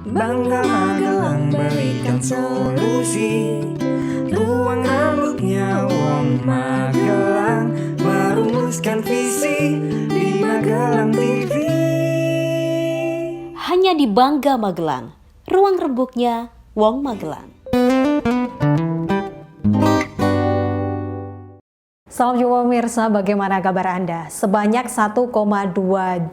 Bangga Magelang berikan solusi. Ruang rambutnya Wong Magelang merumuskan visi di Magelang TV. Hanya di Bangga Magelang, ruang rembuknya Wong Magelang. Salam jumpa pemirsa, bagaimana kabar Anda? Sebanyak 1,2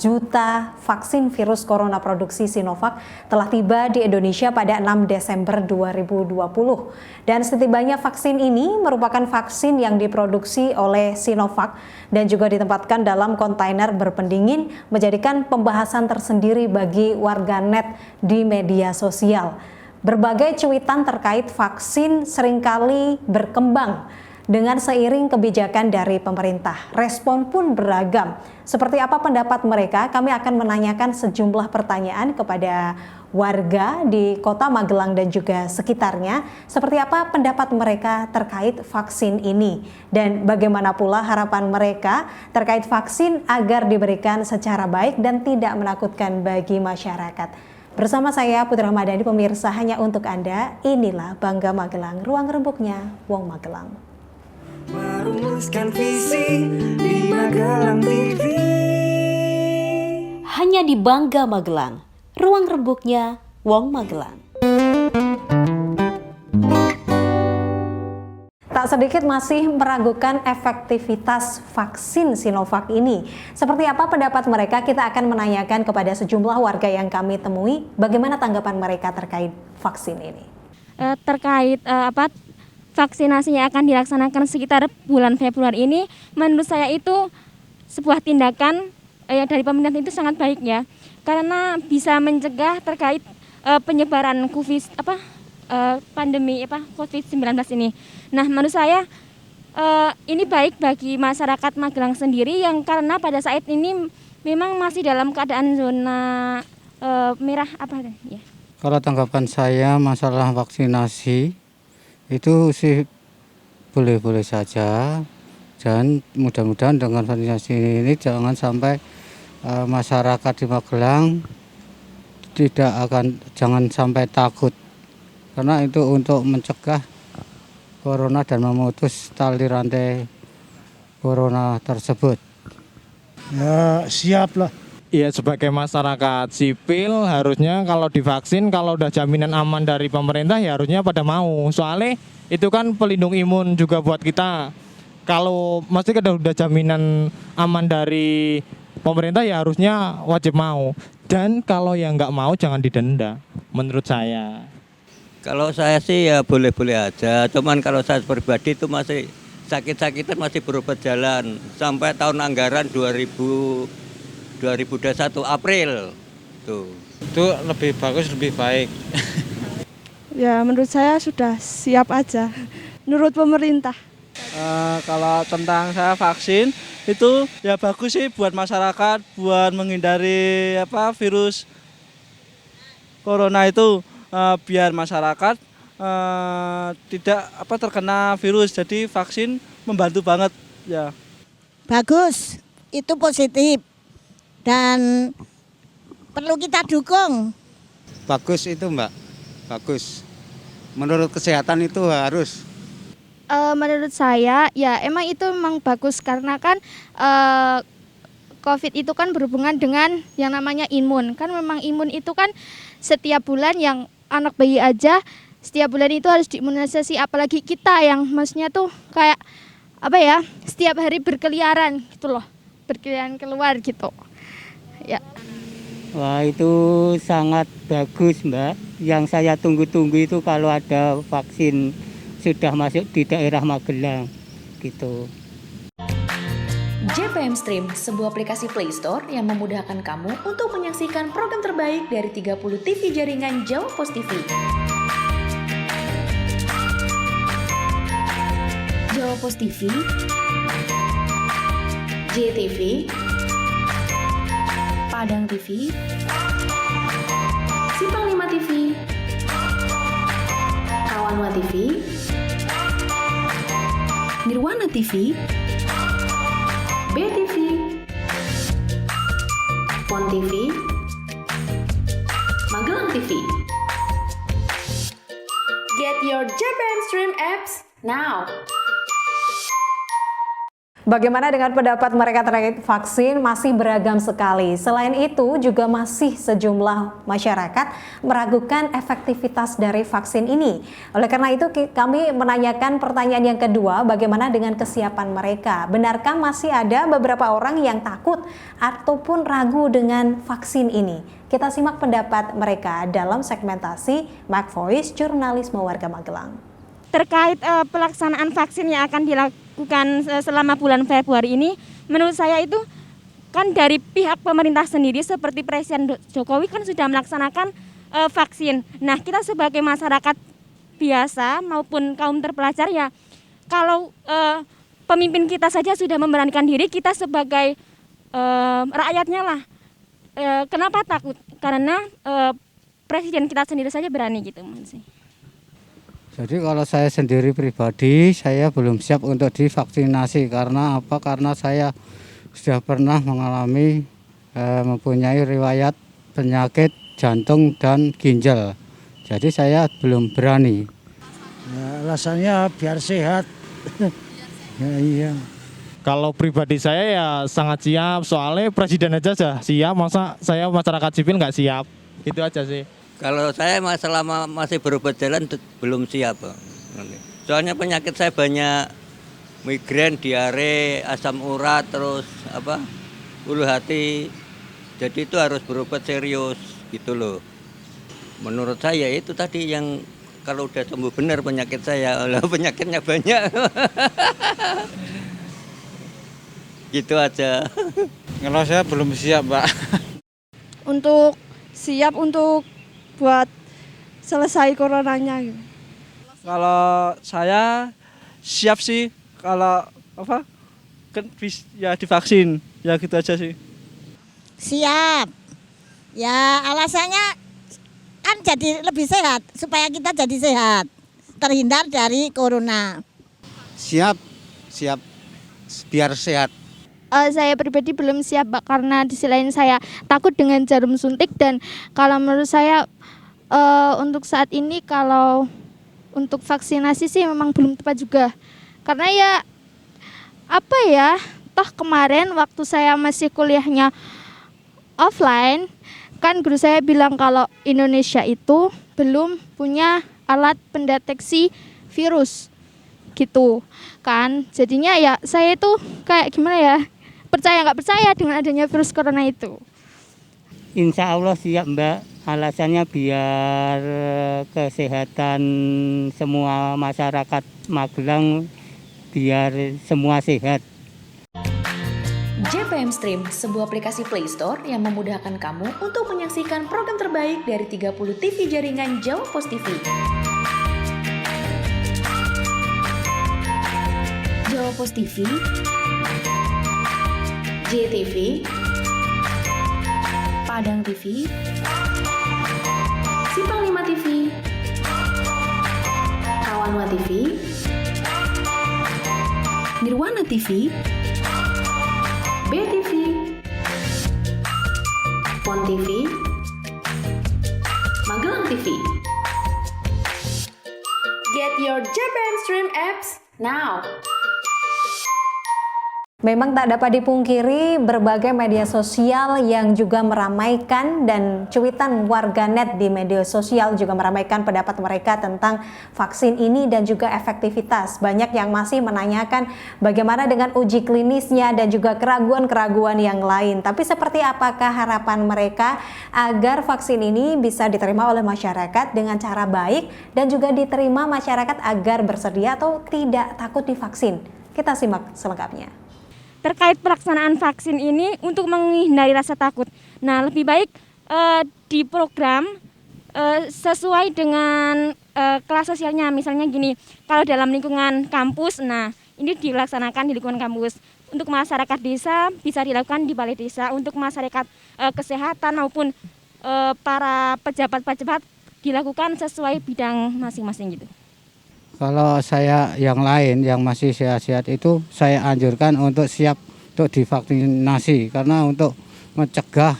juta vaksin virus corona produksi Sinovac telah tiba di Indonesia pada 6 Desember 2020. Dan setibanya vaksin ini merupakan vaksin yang diproduksi oleh Sinovac dan juga ditempatkan dalam kontainer berpendingin, menjadikan pembahasan tersendiri bagi warganet di media sosial. Berbagai cuitan terkait vaksin seringkali berkembang dengan seiring kebijakan dari pemerintah. Respon pun beragam. Seperti apa pendapat mereka? Kami akan menanyakan sejumlah pertanyaan kepada warga di Kota Magelang dan juga sekitarnya. Seperti apa pendapat mereka terkait vaksin ini? Dan bagaimana pula harapan mereka terkait vaksin agar diberikan secara baik dan tidak menakutkan bagi masyarakat. Bersama saya Putri Ramadhani, pemirsa, hanya untuk Anda. Inilah Bangga Magelang, ruang rembuknya Wong Magelang. Merumuskan visi di Magelang TV. Hanya di Bangga Magelang, ruang rembuknya Wong Magelang. Tak sedikit masih meragukan efektivitas vaksin Sinovac ini. Seperti apa pendapat mereka? Kita akan menanyakan kepada sejumlah warga yang kami temui. Bagaimana tanggapan mereka terkait vaksin ini? Vaksinasinya akan dilaksanakan sekitar bulan Februari ini, menurut saya itu sebuah tindakan dari pemerintah itu sangat baik ya, karena bisa mencegah terkait penyebaran pandemi COVID-19 ini. Nah, menurut saya ini baik bagi masyarakat Magelang sendiri yang karena pada saat ini memang masih dalam keadaan zona merah ya. Kalau tanggapan saya masalah vaksinasi itu sih boleh-boleh saja, dan mudah-mudahan dengan vaksinasi ini jangan sampai masyarakat di Magelang jangan sampai takut, karena itu untuk mencegah corona dan memutus tali rantai corona tersebut. Ya siap lah. Iya, sebagai masyarakat sipil harusnya kalau divaksin, kalau udah jaminan aman dari pemerintah ya harusnya pada mau. Soalnya itu kan pelindung imun juga buat kita. Kalau mesti udah jaminan aman dari pemerintah ya harusnya wajib mau. Dan kalau yang nggak mau jangan didenda, menurut saya. Kalau saya sih ya boleh-boleh aja. Cuman kalau saya pribadi itu masih sakit-sakitan, masih berobat jalan. Sampai tahun anggaran 2021 April tuh. Itu lebih bagus, lebih baik. Ya menurut saya sudah siap aja menurut pemerintah. Kalau tentang saya vaksin itu ya bagus sih buat masyarakat, buat menghindari virus corona itu, biar masyarakat tidak terkena virus. Jadi vaksin membantu banget ya. Bagus, itu positif. Dan perlu kita dukung. Bagus itu Mbak, bagus. Menurut kesehatan itu harus. Menurut saya ya emang itu memang bagus, karena kan COVID itu kan berhubungan dengan yang namanya imun. Kan memang imun itu kan setiap bulan, yang anak bayi aja setiap bulan itu harus diimunisasi, apalagi kita yang maksudnya tuh kayak setiap hari berkeliaran gitu loh, berkeliaran keluar gitu. Ya. Wah, itu sangat bagus Mbak. Yang saya tunggu-tunggu itu kalau ada vaksin sudah masuk di daerah Magelang gitu. JPM Stream, sebuah aplikasi Play Store yang memudahkan kamu untuk menyaksikan program terbaik dari 30 TV jaringan Jawa Pos TV. Jawa Pos TV, JTV, Padang TV, Simpang 5 TV, Kawanwa TV, Nirwana TV, BTV, Pon TV, Magelang TV. Get your JPM Stream apps now. Bagaimana dengan pendapat mereka terkait vaksin? Masih beragam sekali. Selain itu juga masih sejumlah masyarakat meragukan efektivitas dari vaksin ini. Oleh karena itu kami menanyakan pertanyaan yang kedua, bagaimana dengan kesiapan mereka? Benarkah masih ada beberapa orang yang takut ataupun ragu dengan vaksin ini? Kita simak pendapat mereka dalam segmentasi Mac Voice Jurnalisme Warga Magelang. Terkait pelaksanaan vaksin yang akan dilakukan selama bulan Februari ini, menurut saya itu kan dari pihak pemerintah sendiri seperti Presiden Jokowi kan sudah melaksanakan vaksin. Nah, kita sebagai masyarakat biasa maupun kaum terpelajar ya, kalau pemimpin kita saja sudah memberanikan diri, kita sebagai rakyatnya lah, kenapa takut? Karena Presiden kita sendiri saja berani gitu, sih. Jadi kalau saya sendiri pribadi, saya belum siap untuk divaksinasi. Karena apa? Karena saya sudah pernah mengalami mempunyai riwayat penyakit jantung dan ginjal. Jadi saya belum berani. Ya, alasannya biar sehat. Ya, iya. Kalau pribadi saya ya sangat siap, soalnya presiden aja siap, masa saya masyarakat sipil nggak siap. Itu aja sih. Kalau saya selama masih berobat jalan belum siap. Soalnya penyakit saya banyak, migrain, diare, asam urat, terus ulu hati. Jadi itu harus berobat serius gitu loh. Menurut saya itu tadi yang kalau udah sembuh benar penyakit saya, penyakitnya banyak. Gitu aja. Kalau saya belum siap, Mbak. Untuk siap untuk buat selesai coronanya gitu. Kalau saya siap sih, kalau ya divaksin, ya gitu aja sih. Siap. Ya alasannya kan jadi lebih sehat, supaya kita jadi sehat, terhindar dari corona. Siap biar sehat. Saya pribadi belum siap, Pak, karena di sisi lain saya takut dengan jarum suntik, dan kalau menurut saya untuk saat ini kalau untuk vaksinasi sih memang belum tepat juga. Karena ya toh kemarin waktu saya masih kuliahnya offline, kan guru saya bilang kalau Indonesia itu belum punya alat pendeteksi virus gitu kan. Jadinya ya saya itu kayak gimana ya, percaya nggak percaya dengan adanya virus corona itu. Insya Allah siap, Mbak. Alasannya biar kesehatan semua masyarakat Magelang, biar semua sehat. JPM Stream, sebuah aplikasi Play Store yang memudahkan kamu untuk menyaksikan program terbaik dari 30 TV jaringan Jawa Pos TV. Jawa Pos TV, JTV, Padang TV, Simpang 5 TV, Kawanwa TV, Nirwana TV, BTV, Pon TV, Magelang TV. Get your JPM Stream apps now. Memang tak dapat dipungkiri berbagai media sosial yang juga meramaikan, dan cuitan warganet di media sosial juga meramaikan pendapat mereka tentang vaksin ini dan juga efektivitas. Banyak yang masih menanyakan bagaimana dengan uji klinisnya dan juga keraguan-keraguan yang lain. Tapi seperti apakah harapan mereka agar vaksin ini bisa diterima oleh masyarakat dengan cara baik dan juga diterima masyarakat agar bersedia atau tidak takut divaksin? Kita simak selengkapnya. Terkait pelaksanaan vaksin ini untuk menghindari rasa takut. Nah, lebih baik diprogram sesuai dengan kelas sosialnya. Misalnya gini, kalau dalam lingkungan kampus, nah ini dilaksanakan di lingkungan kampus. Untuk masyarakat desa bisa dilakukan di balai desa. Untuk masyarakat kesehatan maupun para pejabat-pejabat dilakukan sesuai bidang masing-masing gitu. Kalau saya yang lain yang masih sehat-sehat itu saya anjurkan untuk siap untuk divaksinasi, karena untuk mencegah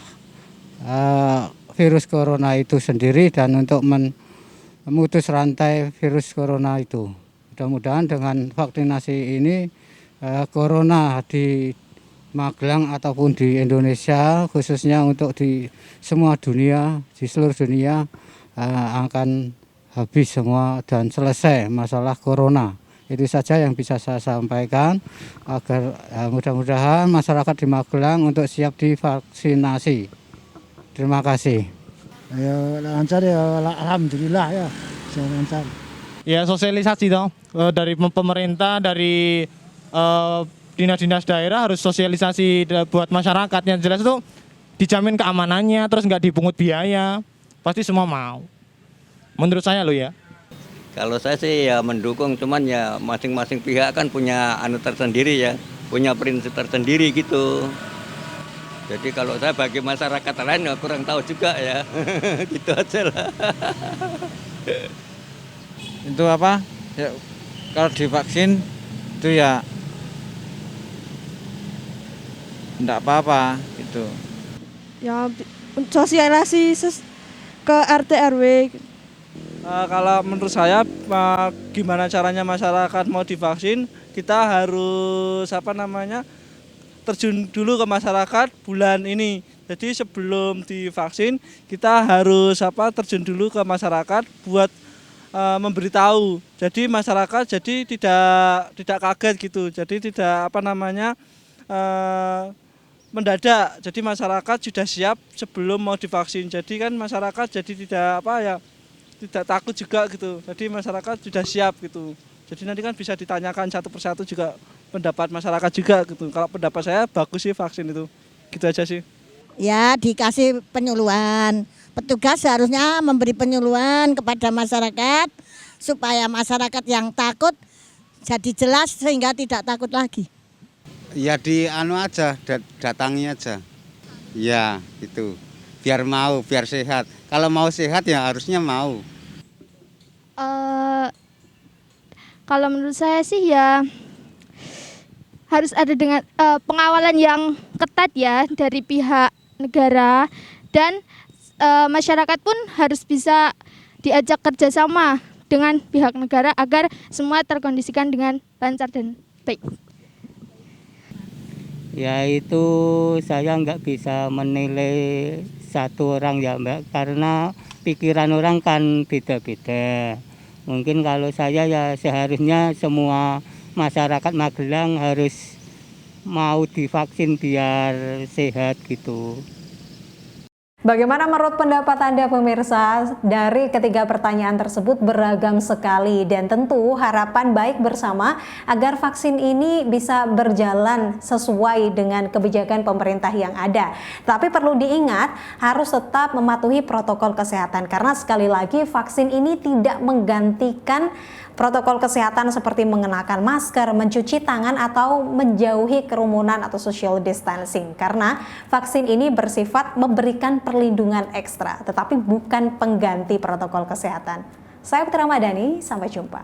virus corona itu sendiri dan untuk memutus rantai virus corona itu. Mudah-mudahan dengan vaksinasi ini corona di Magelang ataupun di Indonesia, khususnya untuk di semua dunia, di seluruh dunia akan habis semua dan selesai masalah corona. Itu saja yang bisa saya sampaikan agar mudah-mudahan masyarakat di Magelang untuk siap divaksinasi. Terima kasih. Ya lancar ya, alhamdulillah ya, lancar. Ya sosialisasi toh dari pemerintah, dari dinas-dinas daerah harus sosialisasi buat masyarakat. Yang jelas itu dijamin keamanannya, terus nggak dipungut biaya, pasti semua mau. Menurut saya loh ya. Kalau saya sih ya mendukung, cuman ya masing-masing pihak kan punya anu tersendiri ya, punya prinsip tersendiri gitu. Jadi kalau saya bagi masyarakat lain ya kurang tahu juga ya, gitu aja lah. Itu apa? Ya, kalau divaksin itu ya enggak apa-apa gitu. Ya sosialisasi ke RT RW. Kalau menurut saya gimana caranya masyarakat mau divaksin, kita harus terjun dulu ke masyarakat bulan ini. Jadi sebelum divaksin kita harus terjun dulu ke masyarakat buat memberitahu. Jadi masyarakat jadi tidak kaget gitu. Jadi tidak mendadak. Jadi masyarakat sudah siap sebelum mau divaksin. Jadi kan masyarakat jadi tidak takut juga gitu. Jadi masyarakat sudah siap gitu. Jadi nanti kan bisa ditanyakan satu persatu juga pendapat masyarakat juga gitu. Kalau pendapat saya bagus sih vaksin itu. Gitu aja sih. Ya dikasih penyuluhan. Petugas seharusnya memberi penyuluhan kepada masyarakat supaya masyarakat yang takut jadi jelas sehingga tidak takut lagi. Ya datangi aja. Ya gitu. Biar mau, biar sehat. Kalau mau sehat ya harusnya mau. Kalau menurut saya sih ya harus ada dengan pengawalan yang ketat ya dari pihak negara, dan masyarakat pun harus bisa diajak kerjasama dengan pihak negara agar semua terkondisikan dengan lancar dan baik. Ya itu saya nggak bisa menilai satu orang ya Mbak, karena pikiran orang kan beda-beda. Mungkin kalau saya ya seharusnya semua masyarakat Magelang harus mau divaksin biar sehat gitu. Bagaimana menurut pendapat Anda pemirsa? Dari ketiga pertanyaan tersebut beragam sekali dan tentu harapan baik bersama agar vaksin ini bisa berjalan sesuai dengan kebijakan pemerintah yang ada. Tapi perlu diingat harus tetap mematuhi protokol kesehatan karena sekali lagi vaksin ini tidak menggantikan protokol kesehatan seperti mengenakan masker, mencuci tangan atau menjauhi kerumunan atau social distancing karena vaksin ini bersifat memberikan perlindungan ekstra tetapi bukan pengganti protokol kesehatan. Saya Putri Ramadhani, sampai jumpa.